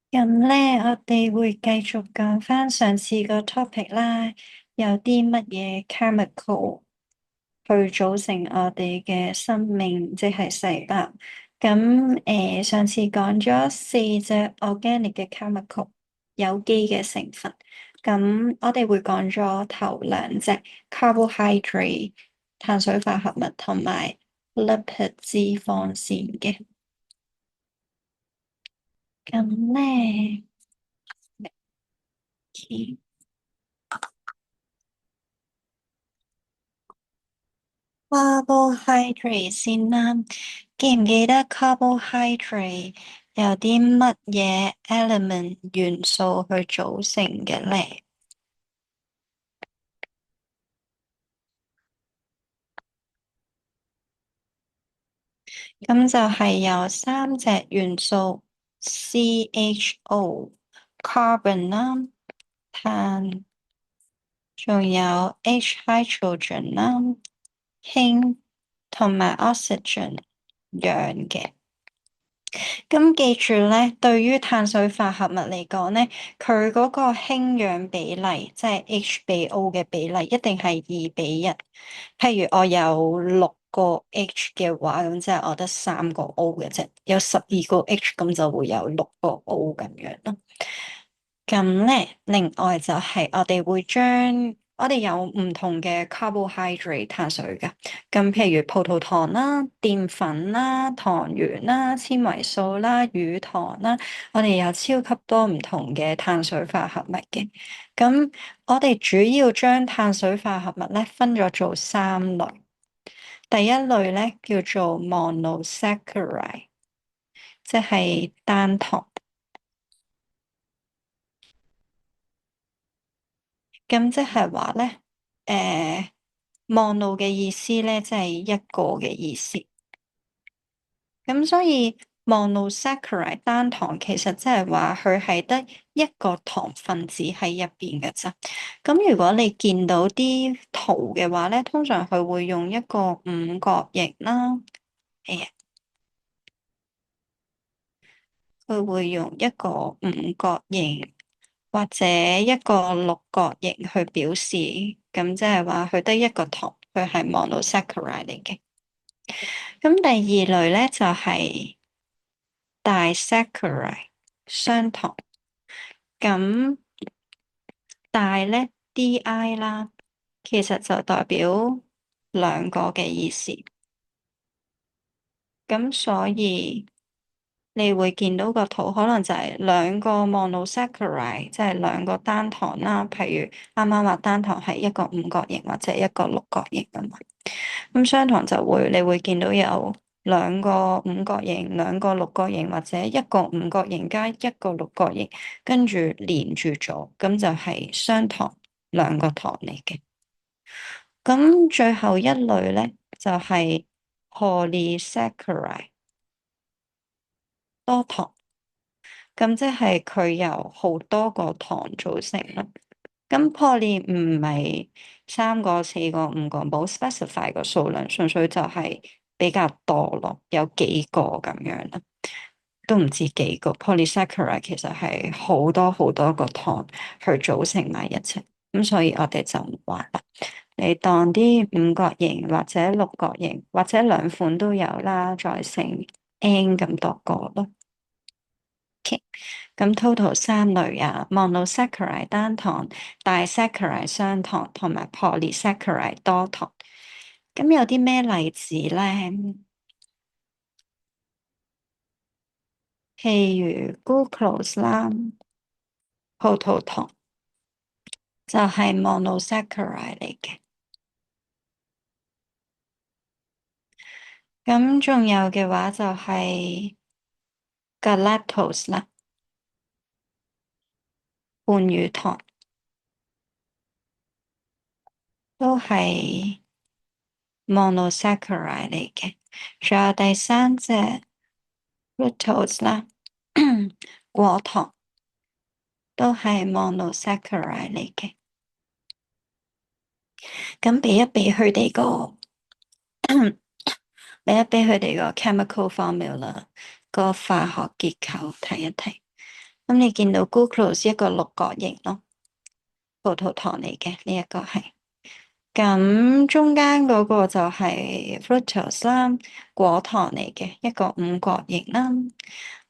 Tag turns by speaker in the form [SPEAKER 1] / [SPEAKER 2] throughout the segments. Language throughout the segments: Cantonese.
[SPEAKER 1] 咁咧，我哋會繼續講翻上次個 topic 啦，有啲乜嘢 chemical 去組成我哋嘅生命，即係細胞。咁上次講咗4隻 organic 嘅 chemical 有機嘅成分，咁我哋會講咗頭2隻 carbohydrate 碳水化合物同埋 lipid 脂肪線嘅。咁咧。carbohydrate 先啦，記唔記得 carbohydrate 有啲乜嘢 element 元素去組成嘅咧？咁就係有3隻元素：CHO、carbon 啦、碳，仲有 H hydrogen 啦、氫同埋 oxygen 氧嘅。咁記住咧，對於碳水化合物嚟講咧，佢嗰個氫氧比例，即係 H 比 O 嘅比例，一定係2:1。譬如我有6個 H 嘅話，咁即係我得3個 O 嘅啫。有12個 H，咁就會有6個 O 咁樣咯。咁咧，另外就係我哋會將我哋有唔同嘅 carbohydrate 碳水㗎，咁譬如葡萄糖啦、澱粉啦、糖原啦、纖維素啦、乳糖啦，我哋有超級多唔同嘅碳水化合物嘅。咁我哋主要將碳水化合物咧分咗做3類，第一類咧叫做 monosaccharide，即係單糖。咁即係話咧，mono 嘅意思咧，即係一個嘅意思。咁所以 monosaccharide 單糖其實即係話佢係得一個糖分子喺入邊嘅啫。咁如果你見到啲圖嘅話咧，通常佢會用一個五角形啦，誒，佢會用一個五角形或者一個六角形去表示，咁即係話佢得一個糖，佢係 monosaccharide 嚟嘅。咁第二類咧就係 disaccharide 雙糖。咁大咧 Di 啦，其實就代表兩個嘅意思。咁所以你會見到個圖，可能就係兩個 monosaccharide，即係兩個單糖啦。譬如啱啱話單糖係一個五角形或者一個六角形啊嘛。咁雙糖就會你會見到有兩個五角形、兩個六角形或者一個五角形加一個六角形，跟住連住咗，咁就係雙糖，兩個糖嚟嘅。咁最後一類咧就係 polysaccharide 多糖。咁即係佢由好多個糖組成啦。咁 poly 唔係3個、4個、5個，冇 specify 個數量，純粹就係比較多咯，有幾個咁樣啦，都唔知幾個。polysaccharide 其實係好多好多個糖去組成埋一齊，咁所以我哋就唔話啦。你當啲五角形或者六角形或者兩款都有啦，再乘 n 咁多個咯。咁 total 3類啊，monosaccharide 單糖、disaccharide 雙糖同埋 polysaccharide 多糖。咁有啲咩例子咧？譬如 glucose 啦，葡萄糖就係 monosaccharide 嚟嘅。咁仲有嘅話就係 galactose 啦，半乳糖都係 monosaccharide 嚟嘅。仲有第三隻 fructose 啦，果糖都係 monosaccharide 嚟嘅。咁比一比佢哋個，比一比佢哋個 chemical formula 個化學結構睇一睇。咁你見到 glucose 一個六角形咯，葡萄糖嚟嘅呢一個係。咁中間嗰個就係 fructose 啦，果糖嚟嘅一個五角形啦。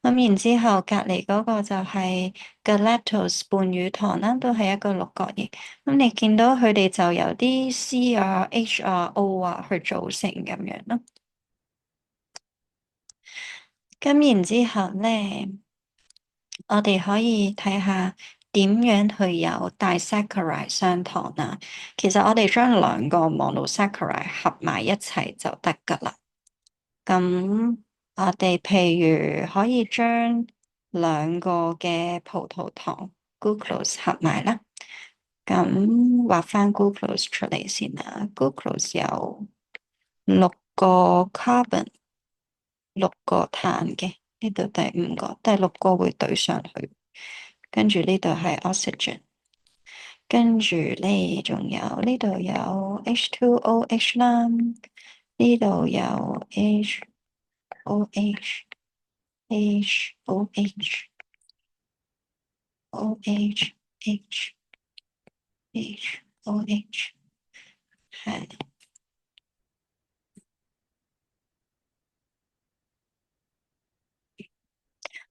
[SPEAKER 1] 咁然之後隔籬嗰個就係 galactose 半乳糖啦，都係一個六角形。咁你見到佢哋就由啲 C 啊、H 啊、O 啊去組成咁樣咯。咁然之後咧，我哋可以睇下點樣去有 disaccharide 雙糖啦。其實我哋將兩個 monosaccharide 合埋一齊就得噶啦。咁我哋譬如可以將兩個嘅葡萄糖 glucose 合埋啦。咁畫翻 glucose 出嚟先啦。glucose 有六個 carbon，六個碳嘅，呢度第五個，第六個會對上去。跟住呢度係 oxygen，跟住呢仲有呢度有 H2OH 啦，呢度有 HOH。H O H O H H H O H 係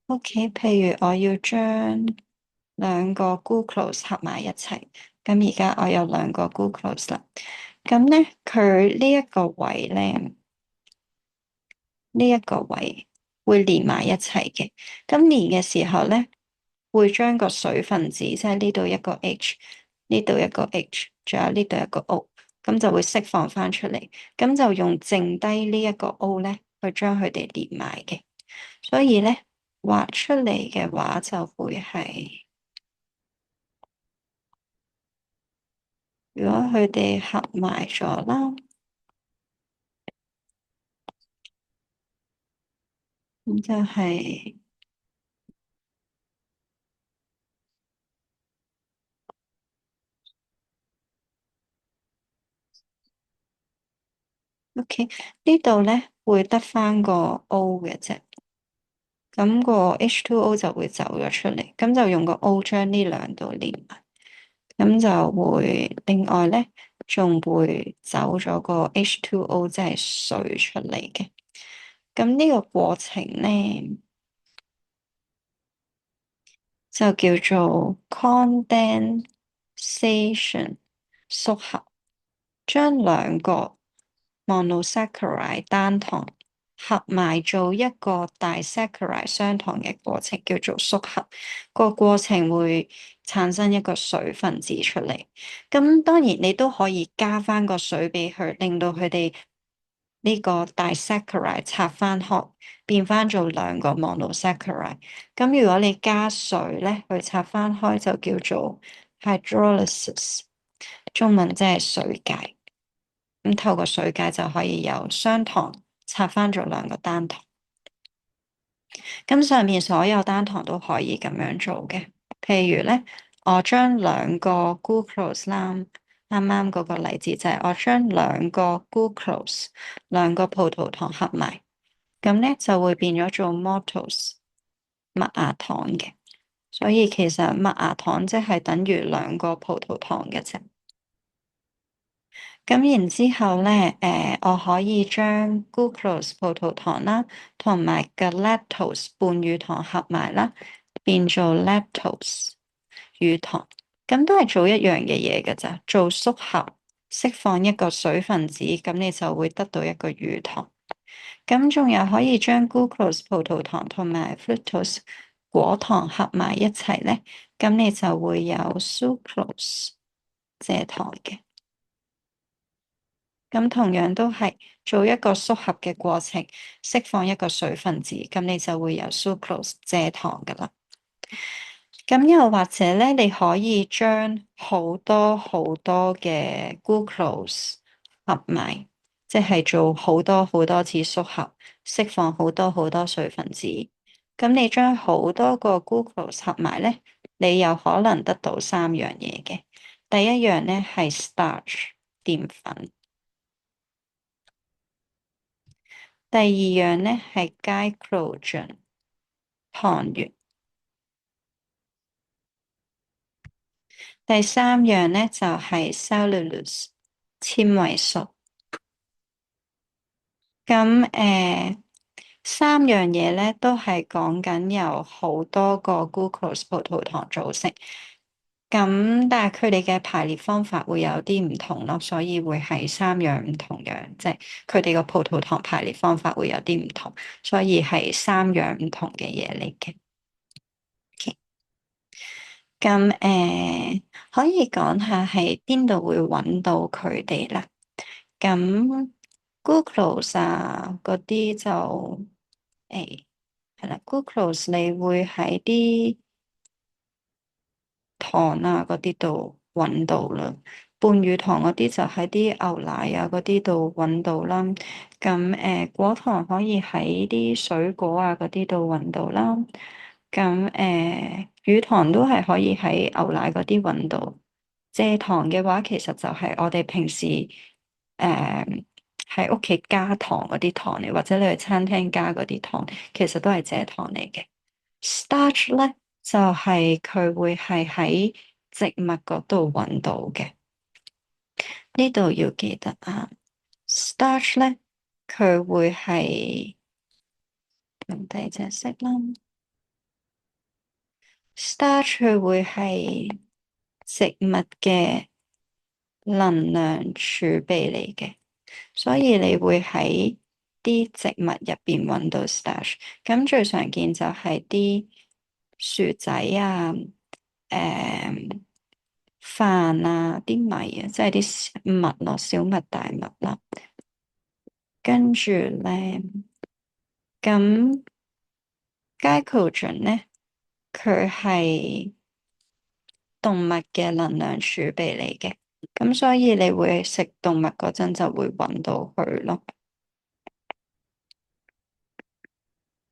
[SPEAKER 1] OK。譬如我要將兩個 glucose 合埋一齊，咁而家我有兩個 glucose 啦。咁咧，佢呢一個位咧，呢一個位會連埋一齊嘅。咁連嘅時候咧，會將個水分子，即係呢度一個 H，呢度一個 H，仲有呢度一個 O，咁就會釋放翻出嚟。咁就用剩低呢一個 O 咧，去將佢哋連埋嘅。所以咧，畫出嚟嘅話就會係，如果佢哋合埋咗啦，咁就係 OK。呢度咧會得翻個 O 嘅啫。咁個 H2O 就會走咗出嚟，咁就用個 O 將呢兩度連埋，咁就會另外咧，仲會走咗個 H2O 即係水出嚟嘅。咁呢個過程咧就叫做 condensation 縮合，將兩個 monosaccharide 單糖合埋做一個 disaccharide 雙糖嘅過程，叫做縮合。個過程會產生一個水分子出嚟。咁當然你都可以加翻個水俾佢，令到佢哋呢個 disaccharide 拆翻開，變翻做兩個 monosaccharide。咁如果你加水咧，去拆翻開就叫做 hydrolysis，中文即係水解。咁透過水解就可以由雙糖拆翻做兩個單糖。咁上面所有單糖都可以咁樣做嘅。譬如咧，我將兩個 glucose 啦，啱啱嗰個例子就係我將兩個 glucose 兩個葡萄糖合埋，咁咧就會變咗做 maltose 麥芽糖嘅。所以其實麥芽糖即係等於兩個葡萄糖嘅啫。咁然之後咧，我可以將 glucose 葡萄糖啦，同埋嘅 lactose 半乳糖合埋啦，變做 lactose 乳糖。咁都係做一樣嘅嘢㗎咋，做縮合，釋放一個水分子，咁你就會得到一個乳糖。咁仲有可以將 glucose 葡萄糖同埋 fructose 果糖合埋一齊咧，咁你就會有 sucrose 蔗糖嘅。咁同樣都係做一個縮合嘅過程，釋放一個水分子，咁你就會有 sucrose 蔗糖噶啦。咁又或者咧，你可以將好多好多嘅 glucose 合埋，即係做好多好多次縮合，釋放好多好多水分子。咁你將好多個 glucose 合埋咧，你有可能得到三樣嘢嘅。第一樣咧係 starch 澱粉。第二樣咧係 glycogen 糖原，第三樣咧就係 cellulose 纖維素。咁三樣嘢咧都係講緊由好多個 glucose 葡萄糖組成。咁但係佢哋嘅排列方法會有啲唔同咯，所以會係三樣唔同樣，即係佢哋個葡萄糖排列方法會有啲唔同，所以係三樣唔同嘅嘢嚟嘅。咁可以講下係邊度會揾到佢哋啦？咁 glucose 啊嗰啲就係啦，glucose 你會喺啲糖啊嗰啲度揾到啦，半乳糖嗰啲就喺啲牛奶啊嗰啲度揾到啦。咁果糖可以喺啲水果啊嗰啲度揾到啦。咁乳糖都係可以喺牛奶嗰啲揾到。蔗糖嘅話，其實就係我哋平時喺屋企加糖嗰啲糖嚟，或者你去餐廳加嗰啲糖，其實都係蔗糖嚟嘅。Starch 咧就係佢會係喺植物嗰度揾到嘅，呢度要記得啊。Starch 咧佢會係用第二隻色啦。Starch 佢會係植物嘅能量儲備嚟嘅，所以你會喺啲植物入邊揾到 starch。咁最常見就係啲薯仔啊、飯啊、啲米啊，即係啲麥咯，小麥、大麥啦。跟住咧，咁 glycogen 咧，佢係動物嘅能量儲備嚟嘅，咁所以你會食動物嗰陣就會揾到佢咯。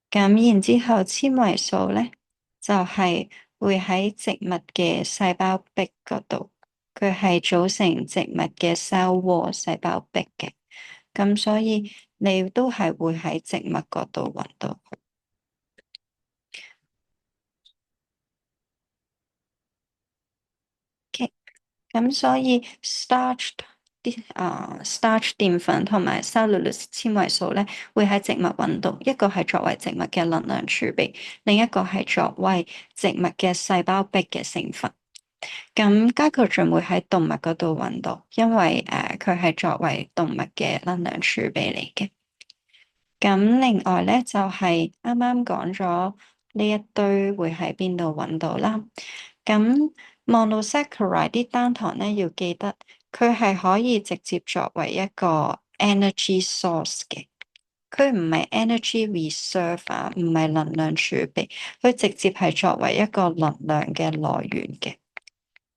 [SPEAKER 1] 咁然之後纖維素咧，就係會喺植物嘅細胞壁嗰度，佢係組成植物嘅 cell wall 細胞壁嘅。咁所以你都係會喺植物嗰度揾到佢。咁所以 starch 澱粉同埋 cellulose 纖維素咧，會喺植物揾到。一個係作為植物嘅能量儲備，另一個係作為植物嘅細胞壁嘅成分。咁 glycogen 會喺動物嗰度揾到，因為佢係作為動物嘅能量儲備嚟嘅。咁另外咧就係啱啱講咗呢一堆會喺邊度揾到啦。咁 monosaccharide 啲單糖咧要記得，佢係可以直接作為一個 energy source 嘅，佢唔係 energy reserve 啊，唔係能量儲備，佢直接係作為一個能量嘅來源嘅。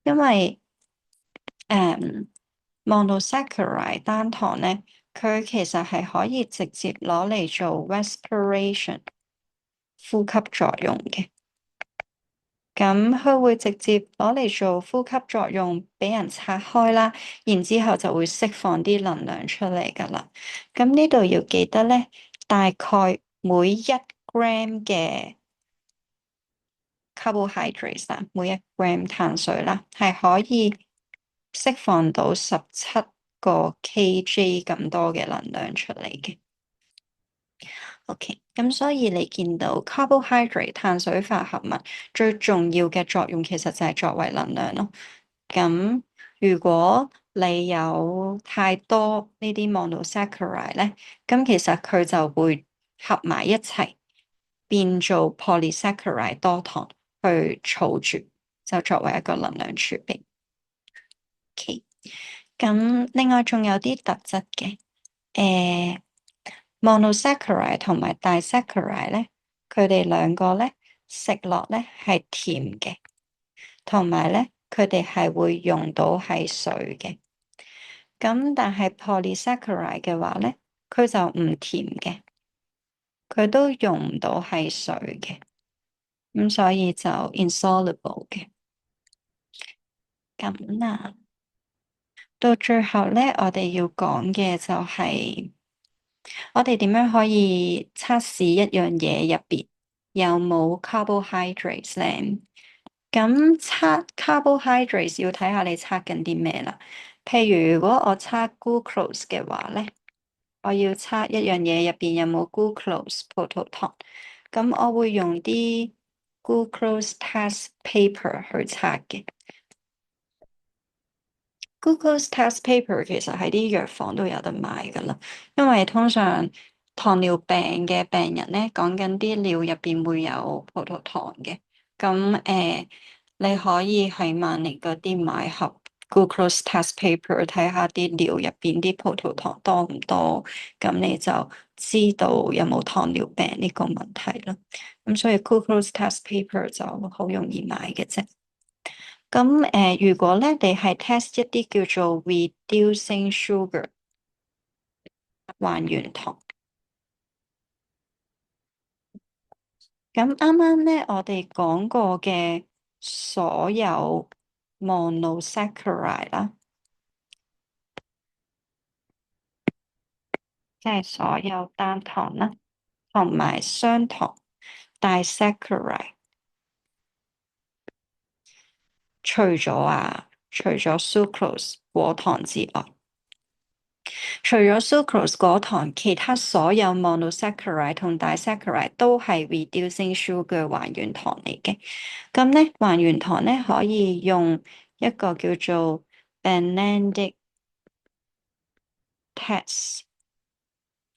[SPEAKER 1] 因為monosaccharide 單糖咧，佢其實係可以直接攞嚟做 respiration 呼吸作用嘅。咁佢會直接攞嚟做呼吸作用，俾人拆開啦，然之後就會釋放啲能量出嚟噶啦。咁呢度要記得咧，大概每一 gram 嘅 carbohydrates 啦，每一 gram 碳水啦，係可以釋放到17個 kg 咁多嘅能量出嚟嘅。OK，咁所以你見到 carbohydrate 碳水化合物最重要嘅作用，其實就係作為能量咯。咁如果你有太多呢啲 monosaccharide 咧，咁其實佢就會合埋一齊變做 polysaccharide 多糖去儲住，就作為一個能量儲備。OK，咁另外仲有啲特質嘅，monosaccharide 同埋 disaccharide 咧，佢哋兩個咧食落咧係甜嘅，同埋咧佢哋係會用到係水嘅。咁但係 polysaccharide 嘅話咧，佢就唔甜嘅，佢都用唔到係水嘅，咁所以就 insoluble 嘅。咁啊，到最後咧，我哋要講嘅就係、我哋點樣可以測試一樣嘢入邊有冇 carbohydrates 咧？咁測 carbohydrates 要睇下你測緊啲咩啦。譬如如果我測 glucose 嘅話咧，我要測一樣嘢入邊有冇 glucose 葡萄糖。咁我會用啲 glucose test paper 去測嘅。Glucose test paper 其實喺啲藥房都有得買噶啦，因為通常糖尿病嘅病人咧，講緊啲尿入邊會有葡萄糖嘅，咁你可以喺萬寧嗰啲買盒 glucose test paper 睇下啲尿入邊啲葡萄糖多唔多，咁你就知道有冇糖尿病呢個問題啦。咁所以 glucose test paper 就好容易買嘅啫。咁如果咧你係 test 一啲叫做 reducing sugar 還原糖，咁啱啱咧我哋講過嘅所有 monosaccharide 啦，即係所有單糖啦，同埋雙糖 disaccharide，除咗 sucrose 果糖之外。除咗 sucrose 果糖，其他所有 monosaccharide 同 disaccharide 都係 reducing sugar 還原糖嚟嘅。咁咧，還原糖咧可以用一個叫做 Benedict test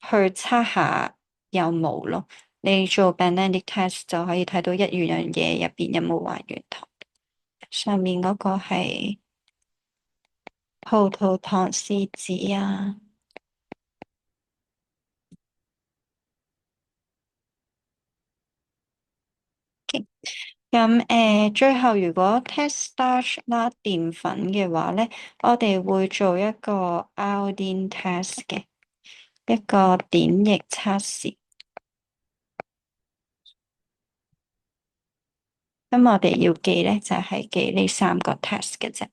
[SPEAKER 1] 去測下有冇咯。你做 Benedict test 就可以睇到一樣嘢入邊有冇還原糖。上面嗰個係葡萄糖試紙啊。咁最後如果 test starch 啦澱粉嘅話咧，我哋會做一個 iodine test 嘅一個碘液測試。咁我哋要記咧就係記呢三個 test 嘅啫。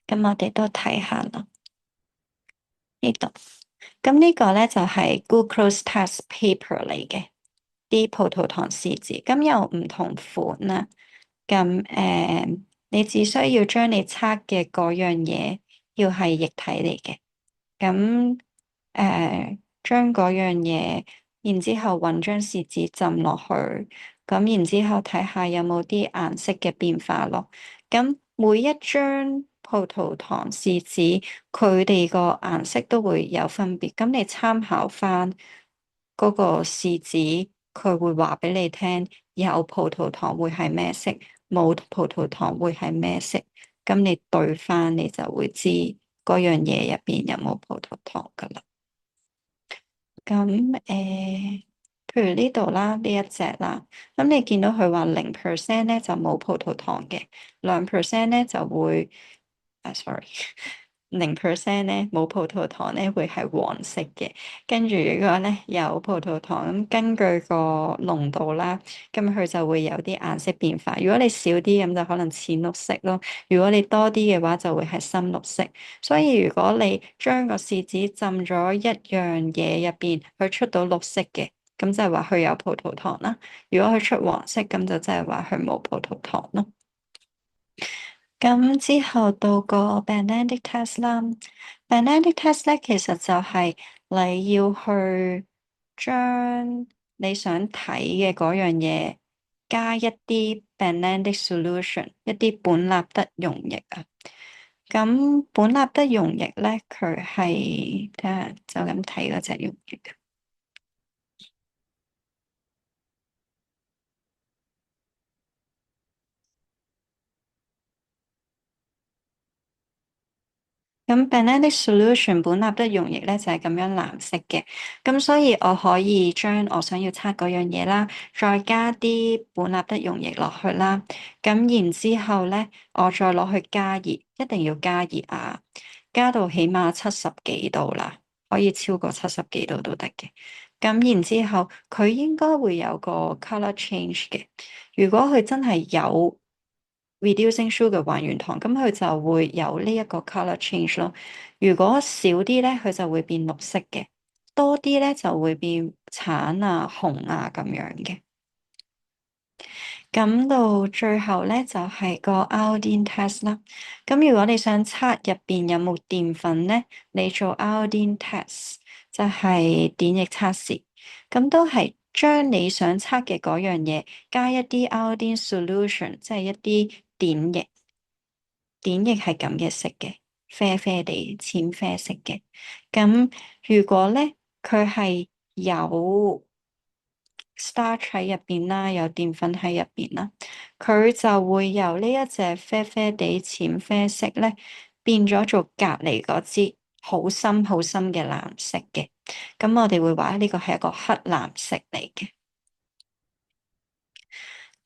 [SPEAKER 1] 咁我哋都睇下啦，呢度。咁呢個咧就係 glucose test paper 嚟嘅，啲葡萄糖試紙。咁有唔同款啦。咁你只需要將你測嘅嗰樣嘢要係液體嚟嘅。咁將嗰樣嘢，然之後搵張試紙浸落去，咁然之後睇下有冇啲顏色嘅變化咯。咁每一張葡萄糖試紙，佢哋個顏色都會有分別。咁你參考翻嗰個試紙，佢會話俾你聽，有葡萄糖會係咩色，冇葡萄糖會係咩色。咁你對翻，你就會知嗰樣嘢入邊有冇葡萄糖噶啦。咁譬如呢度啦，呢一隻啦，咁你見到佢話0%咧就冇葡萄糖嘅，2%咧就會sorry。0%咧冇葡萄糖咧會係黃色嘅，跟住如果咧有葡萄糖，咁根據個濃度啦，咁佢就會有啲顏色變化。如果你少啲咁就可能淺綠色咯，如果你多啲嘅話就會係深綠色。所以如果你將個試紙浸咗一樣嘢入邊，佢出到綠色嘅，咁就係話佢有葡萄糖啦。如果佢出黃色，咁就即係話佢冇葡萄糖咯。咁之後到個 Benedict test 啦，Benedict test 咧其實就係你要去將你想睇嘅嗰樣嘢加一啲 Benedict solution，一啲苯納德溶液啊。咁苯納德溶液咧，佢係睇下就咁睇嗰隻溶液。咁 Benedict solution 苯納德溶液咧就係咁樣藍色嘅，咁所以我可以將我想要測嗰樣嘢啦，再加啲苯納德溶液落去啦，咁然之後咧，我再攞去加熱，一定要加熱啊，加到起碼70幾度啦，可以超過70幾度都得嘅。咁然之後佢應該會有個 color change 嘅，如果佢真係有 reducing sugar 還原糖，咁佢就會有呢一個 color change 咯。如果少啲咧，佢就會變綠色嘅；多啲咧就會變橙啊、紅啊咁樣嘅。咁到最後咧就係個 iodine test 啦。咁如果你想測入邊有冇澱粉咧，你做 iodine test 就係碘液測試。咁都係將你想測嘅嗰樣嘢加一啲 iodine solution，即係一啲碘液。碘液係咁嘅色嘅，啡啡地、淺啡色嘅。咁如果咧佢係有 starch 喺入邊啦，有澱粉喺入邊啦，佢就會由呢一隻啡啡地淺啡色咧，變咗做隔籬嗰支好深好深嘅藍色嘅。咁我哋會話呢個係一個黑藍色嚟嘅。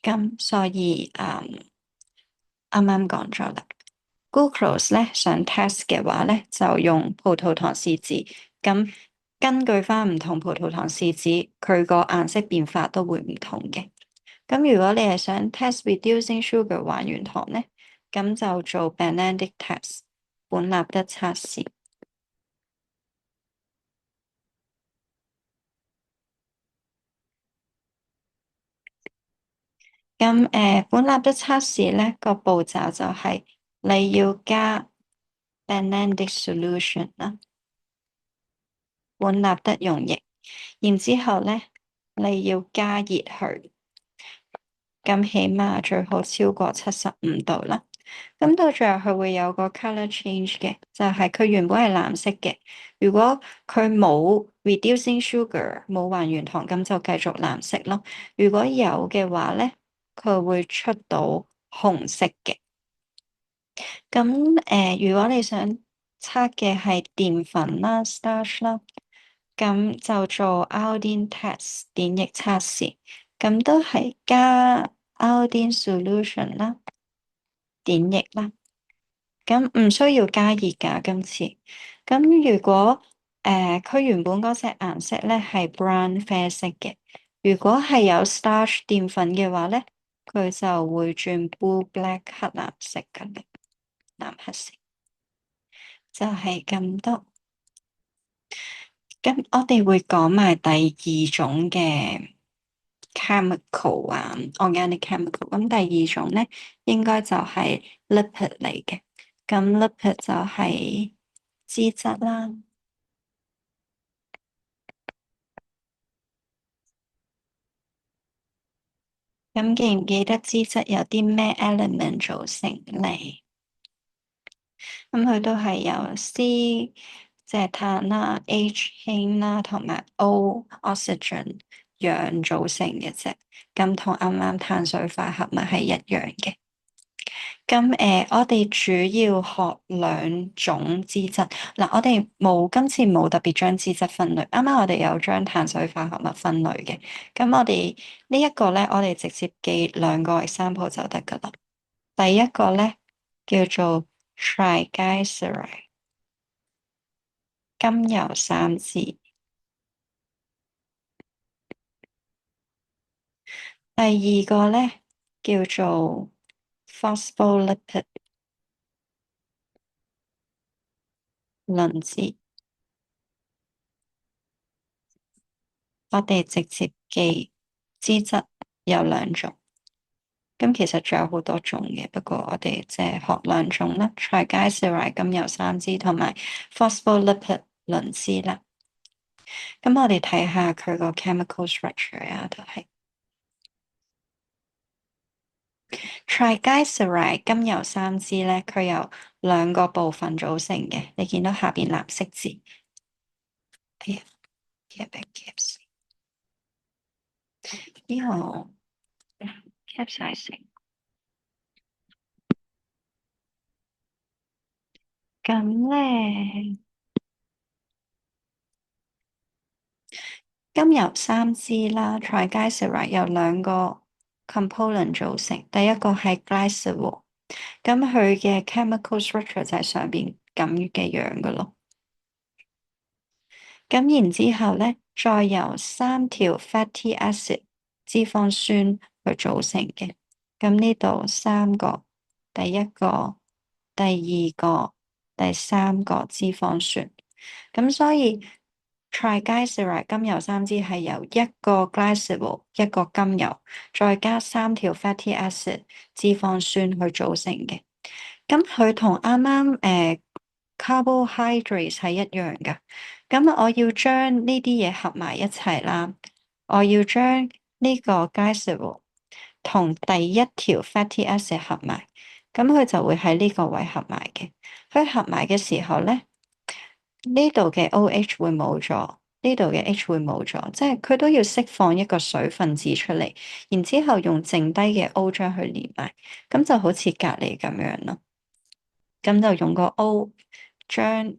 [SPEAKER 1] 咁所以啱啱講咗啦，glucose 咧想 test 嘅話咧，就用葡萄糖試紙。咁根據翻唔同葡萄糖試紙，佢個顏色變化都會唔同嘅。咁如果你係想 test reducing sugar 還原糖咧，咁就做 Benedict test 本納德測試。咁本納德測試咧個步驟就係你要加 Benedict solution 啦，本納德溶液，然之後咧你要加熱佢，咁起碼最好超過75度啦。咁到最後佢會有個 color change 嘅，就係佢原本係藍色嘅。如果佢冇 reducing sugar 冇還原糖，咁就繼續藍色咯。如果有嘅話咧，佢會出到紅色嘅。咁如果你想測嘅係澱粉啦 starch 啦，咁就做 iodine test 碘液測試，咁都係加 iodine solution 啦，碘液啦。咁唔需要加熱噶，今次。咁如果佢原本嗰隻顏色咧係 brown 啡色嘅，如果係有 starch 澱粉嘅話咧，佢就會轉 blue black 黑藍色噶啦，藍黑色。就係咁多。咁我哋會講埋第二種嘅 chemical 啊，organic chemical。咁第二種咧，應該就係 lipid 嚟嘅。咁 lipid 就係脂質啦。咁記唔記得脂質有啲咩 element 組成嚟？咁佢都係由 C 即係碳啦、H 氫啦，同埋 O oxygen 氧組成嘅啫。咁同啱啱碳水化合物係一樣嘅。咁我哋主要學兩種脂質。嗱，我哋今次冇特別將脂質分類。啱啱我哋有將碳水化合物分類嘅。咁我哋呢一個咧，我哋直接記兩個 example 就得噶啦。第一個咧叫做 triglyceride 甘油三酯。第二個咧叫做 phospholipid 磷脂。我哋直接記脂質有兩種，咁其實仲有好多種嘅，不過我哋淨係學兩種啦，triglyceride 甘油三酯同埋 phospholipid 磷脂啦。咁我哋睇下佢個 chemical structure 啊，都係 triglyceride 甘油三酯咧，佢由兩個部分組成嘅，你見到下邊藍色字，哎呀，呢個 capsaicin。咁咧，甘油三酯啦，triglyceride 由兩個 component 組成，第一個係 glycerol，咁佢嘅 chemical structure 就係上邊咁嘅樣嘅咯。咁然之後咧，再由三條 fatty acid 脂肪酸去組成嘅。咁呢度三個，第一個、第二個、第三個脂肪酸。咁所以 triglyceride 甘油三酯係由一個 glycerol 一個甘油，再加3條 fatty acid 脂肪酸去組成嘅。咁佢同啱啱carbohydrates 係一樣㗎。咁我要將呢啲嘢合埋一齊啦。我要將呢個 glycerol 同第一條 fatty acid 合埋，咁佢就會喺呢個位合埋嘅。佢合埋嘅時候咧，呢度嘅 OH 會冇咗，呢度嘅 H 會冇咗，即係佢都要釋放一個水分子出嚟，然之後用剩低嘅 O 將佢連埋，咁就好似隔離咁樣咯。咁就用個 O 將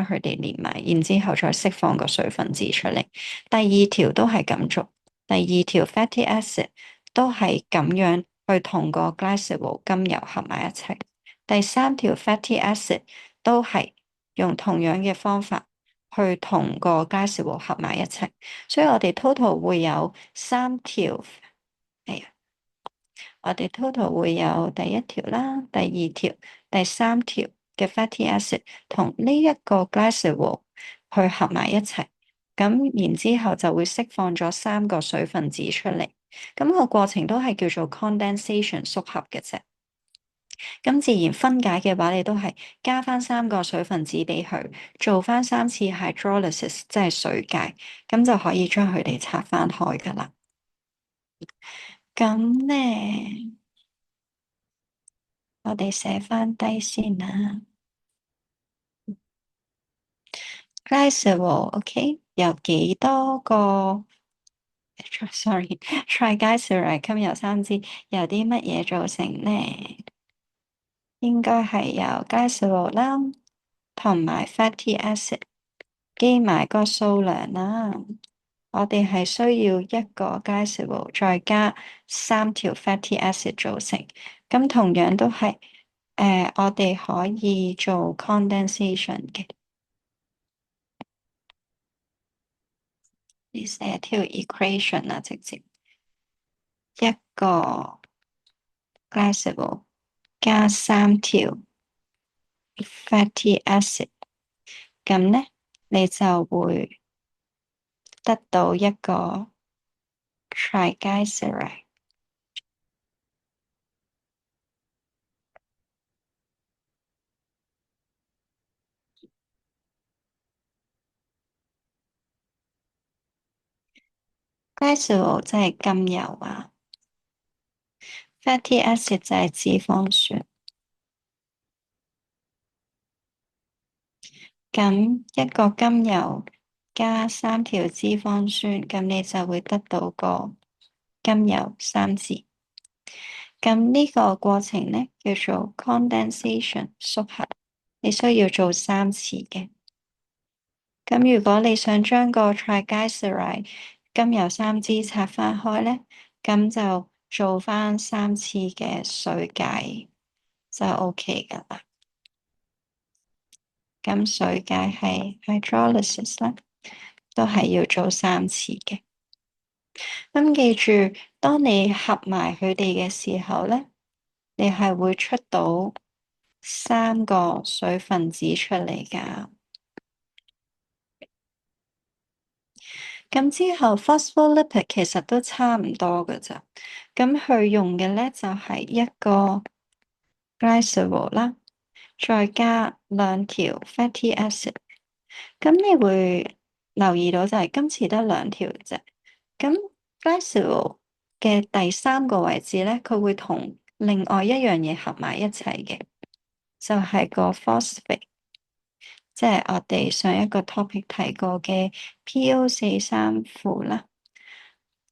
[SPEAKER 1] 佢哋連埋，然之後再釋放個水分子出嚟。第二條都係咁做，第二條 fatty acid 都係咁樣去同個 glycerol 甘油合埋一齊。第三條 fatty acid 都係用同樣嘅方法去同個 glycerol 合埋一齊，所以我哋 total 會有三條。我哋 total 會有第一條啦、第二條、第三條嘅 fatty acid 同呢一個 glycerol 去合埋一齊，咁然之後就會釋放咗3個水分子出嚟，咁個過程都係叫做 condensation 縮合嘅啫。咁自然分解嘅話，你都係加翻3個水分子俾佢，做翻3次 hydrolysis，即係水解，咁就可以將佢哋拆翻開噶啦。咁咧。我哋寫翻低先啦。glycerol，OK，有幾多個？Sorry，triglyceride 甘油三酯由啲乜嘢組成呢？應該係由 glycerol 啦，同埋 fatty acid 記埋個數量啦。我哋係需要一個 glycerol 再加3條 fatty acid 組成。咁同樣都係我哋可以做 condensation 嘅。你寫條 equation 啦，直接一個 glycerol 加3條 fatty acid，咁咧你就會得到一個 triglyceride。glycerol 即係甘油啊，fatty acid 就係脂肪酸。咁一個甘油加3條脂肪酸，咁你就會得到個甘油三酯。咁呢個過程咧叫做 condensation 縮合，你需要做3次嘅。咁如果你想將個 triglyceride 甘油三酯拆翻開咧，咁就做翻3次嘅水解就 OK 噶啦。咁水解係 hydrolysis 啦，都係要做3次嘅。咁記住，當你合埋佢哋嘅時候咧，你係會出到3個水分子出嚟噶。咁之後 phospholipid 其實都差唔多噶咋。咁佢用嘅咧就係一個 glycerol 啦，再加2條 fatty acid。咁你會留意到就係今次得2條啫。咁 glycerol 嘅第3個位置咧，佢會同另外一樣嘢合埋一齊嘅，就係個 phosphate，即係我哋上一個 topic 提過嘅 PO43 負啦。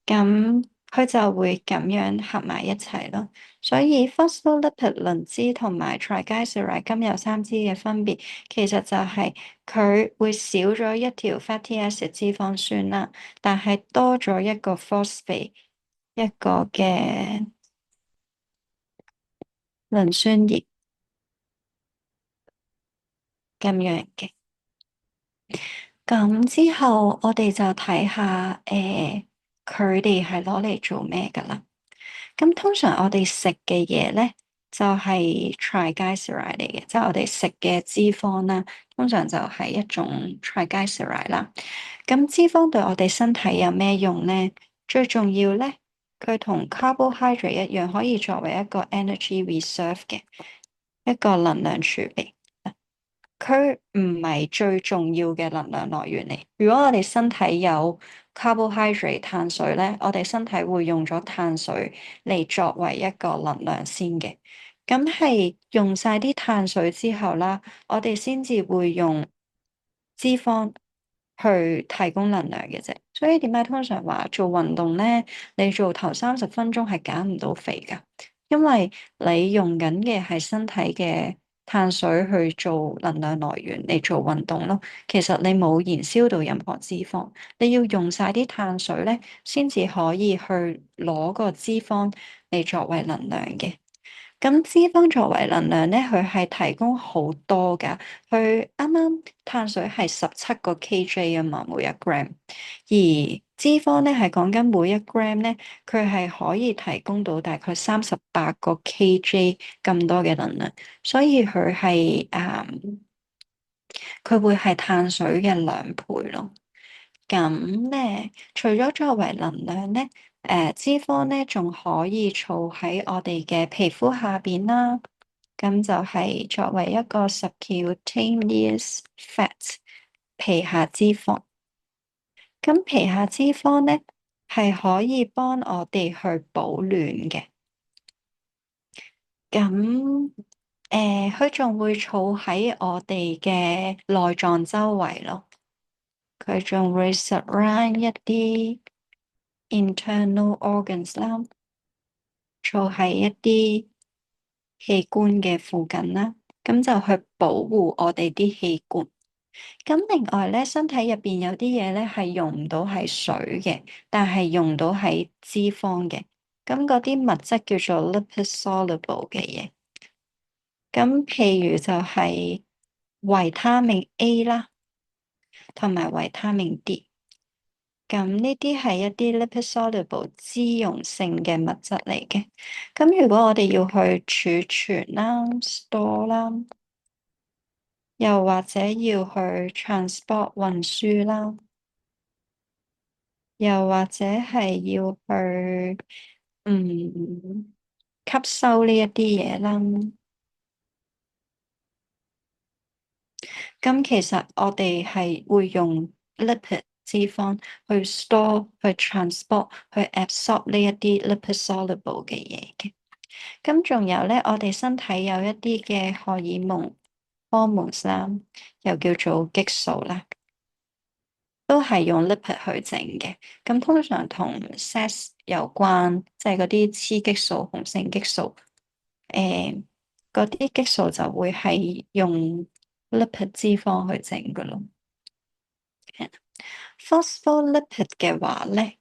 [SPEAKER 1] 咁佢就會咁樣合埋一齊咯。所以 phospholipid 磷脂同埋 triglyceride 甘油三酯嘅分別，其實就係佢會少咗一條 fatty acid 脂肪酸啦，但係多咗一個 phosphate 一個嘅磷酸鹽咁樣嘅。咁之後我哋就睇下佢哋係攞嚟做咩噶啦。咁通常我哋食嘅嘢咧，就係 triglyceride 嚟嘅，即係我哋食嘅脂肪啦。通常就係一種 triglyceride 啦。咁脂肪對我哋身體有咩用呢？最重要咧，佢同 carbohydrate 一樣，可以作為一個 energy reserve 嘅一個能量儲備。佢唔係最重要嘅能量來源嚟。如果我哋身體有 carbohydrate 碳水咧，我哋身體會用咗碳水嚟作為一個能量先嘅。咁係用晒啲碳水之後啦，我哋先至會用脂肪去提供能量嘅啫。所以點解通常話做運動咧，你做頭30分鐘係減唔到肥噶？因為你用緊嘅係身體嘅碳水去做能量來源嚟做運動咯。其實你冇燃燒到任何脂肪，你要用晒啲碳水咧，先至可以去攞個脂肪嚟作為能量嘅。咁脂肪作為能量咧，佢係提供好多噶。佢啱啱碳水係17個 kJ 啊嘛，每一 gram，而脂肪咧係講緊每一 gram 咧，佢係可以提供到大概38個 kJ 咁多嘅能量，所以佢會係碳水嘅2倍咯。咁咧，除咗作為能量咧，脂肪咧仲可以儲喺我哋嘅皮膚下邊啦。咁就係作為一個 subcutaneous fat 皮下脂肪。咁皮下脂肪咧係可以幫我哋去保暖嘅。咁佢仲會儲喺我哋嘅內臟周圍咯。佢仲會 surround 一啲 internal organs 啦，儲喺一啲器官嘅附近啦，咁就去保護我哋啲器官。咁另外咧，身體入邊有啲嘢咧係用唔到係水嘅，但係用到係脂肪嘅。咁嗰啲物質叫做 lipid soluble 嘅嘢。咁譬如就係維他命 A 啦，同埋維他命 D。咁呢啲係一啲 lipid soluble 脂溶性嘅物質嚟嘅。咁如果我哋要去儲存啦、store 啦，又或者要去 transport 運輸啦，又或者係要去嗯吸收呢一啲嘢啦。咁其實我哋係會用 lipid 脂肪去 store、去 transport、去 absorb 呢一啲 lipid soluble 嘅嘢嘅。咁仲有咧，我哋身體有一啲嘅荷爾蒙 hormones 啦，又叫做激素啦，都係用 lipid 去整嘅。咁通常同 sex 有關，即係嗰啲雌激素、雄性激素，嗰啲激素就會係用 lipid 脂肪去整㗎咯。phospholipid 嘅話咧，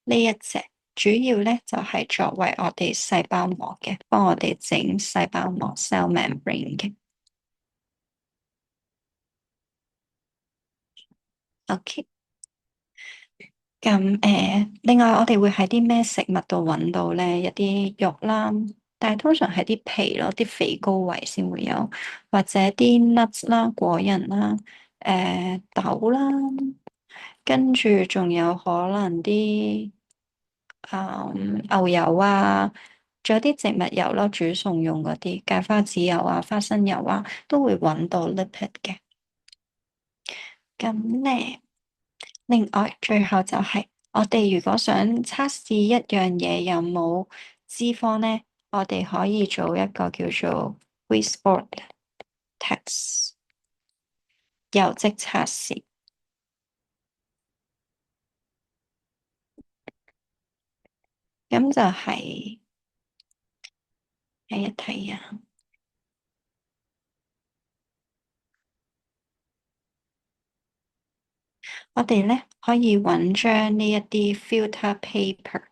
[SPEAKER 1] 呢一隻主要咧就係作為我哋細胞膜嘅，幫我哋整細胞膜 cell membrane 嘅。OK，咁另外我哋會喺啲咩食物度揾到咧？一啲肉啦，但係通常係啲皮咯，啲肥膏位先會有，或者啲 nuts 啦、果仁啦、豆啦，跟住仲有可能啲牛油啊，仲有啲植物油咯，煮餸用嗰啲芥花籽油啊、花生油啊，都會揾到 lipid 嘅。咁咧。另外，最後就係、我哋如果想測試一樣嘢有冇脂肪咧，我哋可以做一個叫做 Westport test 油脂測試。咁就係睇一睇啊，我哋咧可以揾張呢一啲 filter paper，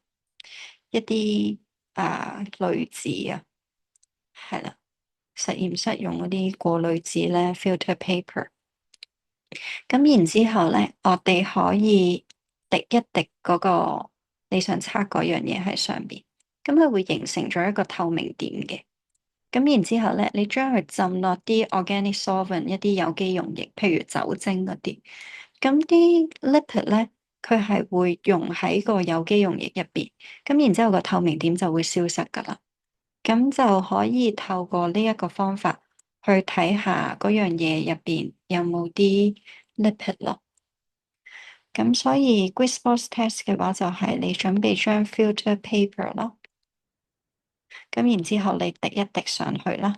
[SPEAKER 1] 一啲濾紙啊，係啦，實驗室用嗰啲過濾紙咧 filter paper。咁然之後咧，我哋可以滴一滴嗰個你想測嗰樣嘢喺上邊，咁佢會形成咗一個透明點嘅。咁然之後咧，你將佢浸落啲 organic solvent 一啲有機溶液，譬如酒精嗰啲。咁啲 lipid 咧，佢係會溶喺個有機溶液入邊，咁然之後個透明點就會消失噶啦。咁就可以透過呢一個方法去睇下嗰樣嘢入邊有冇啲 lipid 咯。咁所以 Griswold test 嘅話就係你準備張 filter paper 咯，咁然之後你滴一滴上去啦，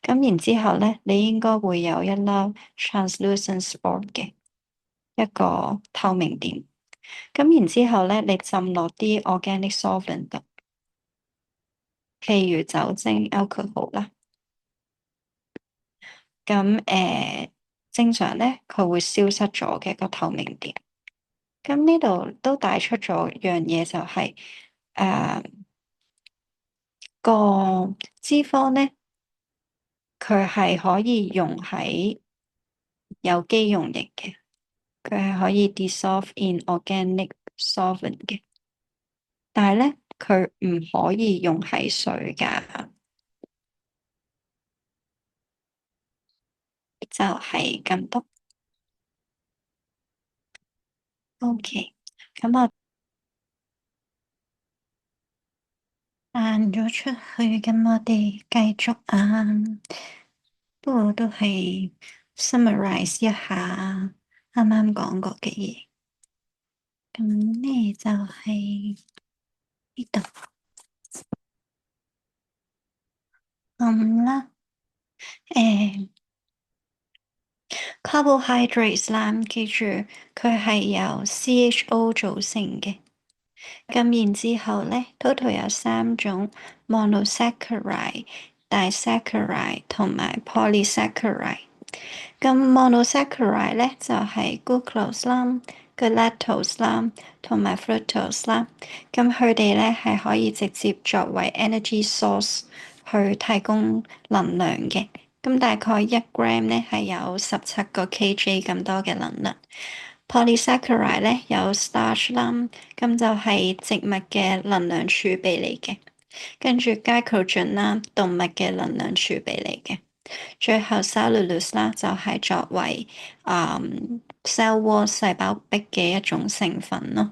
[SPEAKER 1] 咁然之後咧你應該會有一粒 translucent spot 嘅一個透明點，咁然之後咧你浸落啲 organic solvent 度，譬如酒精 alcohol 啦，咁正常咧佢會消失咗嘅個透明點。咁呢度都帶出咗樣嘢，就係個脂肪咧，佢係可以溶喺有機溶液嘅，佢係可以 dissolve in organic solvent 嘅，但係咧佢唔可以溶喺水噶，就係咁多。OK，咁我彈咗出去，咁我哋繼續啊。不過都係 summarize 一下啱啱講過嘅嘢。咁呢就係呢度啦。carbohydrates 啦，記住佢係由 CHO 組成嘅。咁然之後咧，total 有三種 monosaccharide、disaccharide 同埋 polysaccharide。咁 monosaccharide 咧就係 glucose 啦、galactose 啦同埋 fructose 啦。咁佢哋咧係可以直接作為 energy source 去提供能量嘅。咁大概1 gram 咧係有17個 kJ 咁多嘅能量。Polysaccharide 咧有 starch 啦，咁就係植物嘅能量儲備嚟嘅。跟住 glycogen 啦，動物嘅能量儲備嚟嘅。最後 cellulose 啦，就係作為cell wall 細胞壁嘅一種成分咯。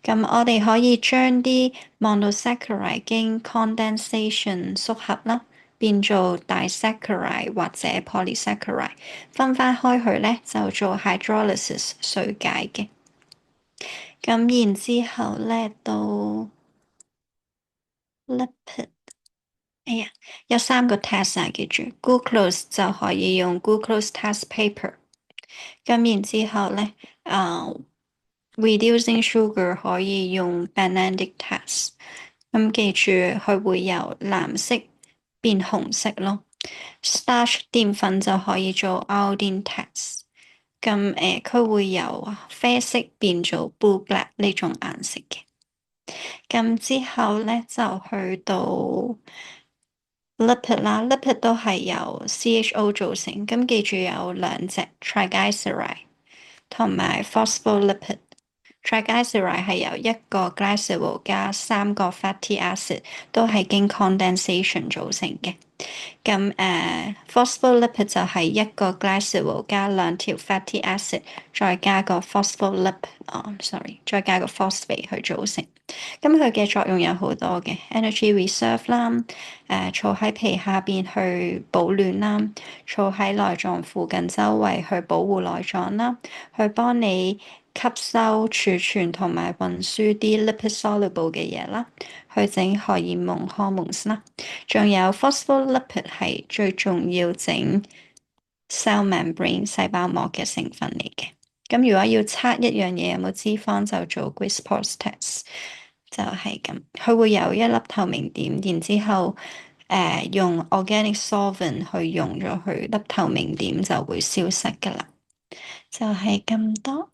[SPEAKER 1] 咁我哋可以將啲 monosaccharide 經 condensation 縮合啦，變做 disaccharide 或者 polysaccharide，分翻開去咧就做 hydrolysis 水解嘅。咁然之後咧到 lipid。哎呀，有3個 test 啊，記住 glucose 就可以用 glucose test paper。咁然之後咧，reducing sugar 可以用 Benedict test。咁記住佢會由藍色變紅色咯。starch 澱粉就可以做 iodine test。咁佢會由啡色變做 blue black 呢種顏色嘅。咁之後咧就去到lipid 啦，lipid 都係由 CHO 組成，咁記住有2隻 triglyceride 同埋 phospholipid。triglyceride 係由1個 glycerol 加3個 fatty acid，都係經 condensation 組成嘅。咁phospholipid 就係1個 glycerol 加2條 fatty acid，再加個 phospholipid，再加個 phosphate 去組成。咁佢嘅作用有好多嘅 energy reserve 啦，儲喺皮下邊去保暖啦，儲喺內臟附近周圍去保護內臟啦，去幫你吸收、儲存同埋運輸啲 lipid soluble 嘅嘢啦，去整荷爾蒙 hormones 啦，仲有 phospholipid 係最重要整 cell membrane 細胞膜嘅成分嚟嘅。咁如果要測一樣嘢有冇脂肪，就做 Griswold test。就係咁，佢會有一粒透明點，然之後用 organic solvent 去溶咗佢，粒透明點就會消失噶啦，就係咁多。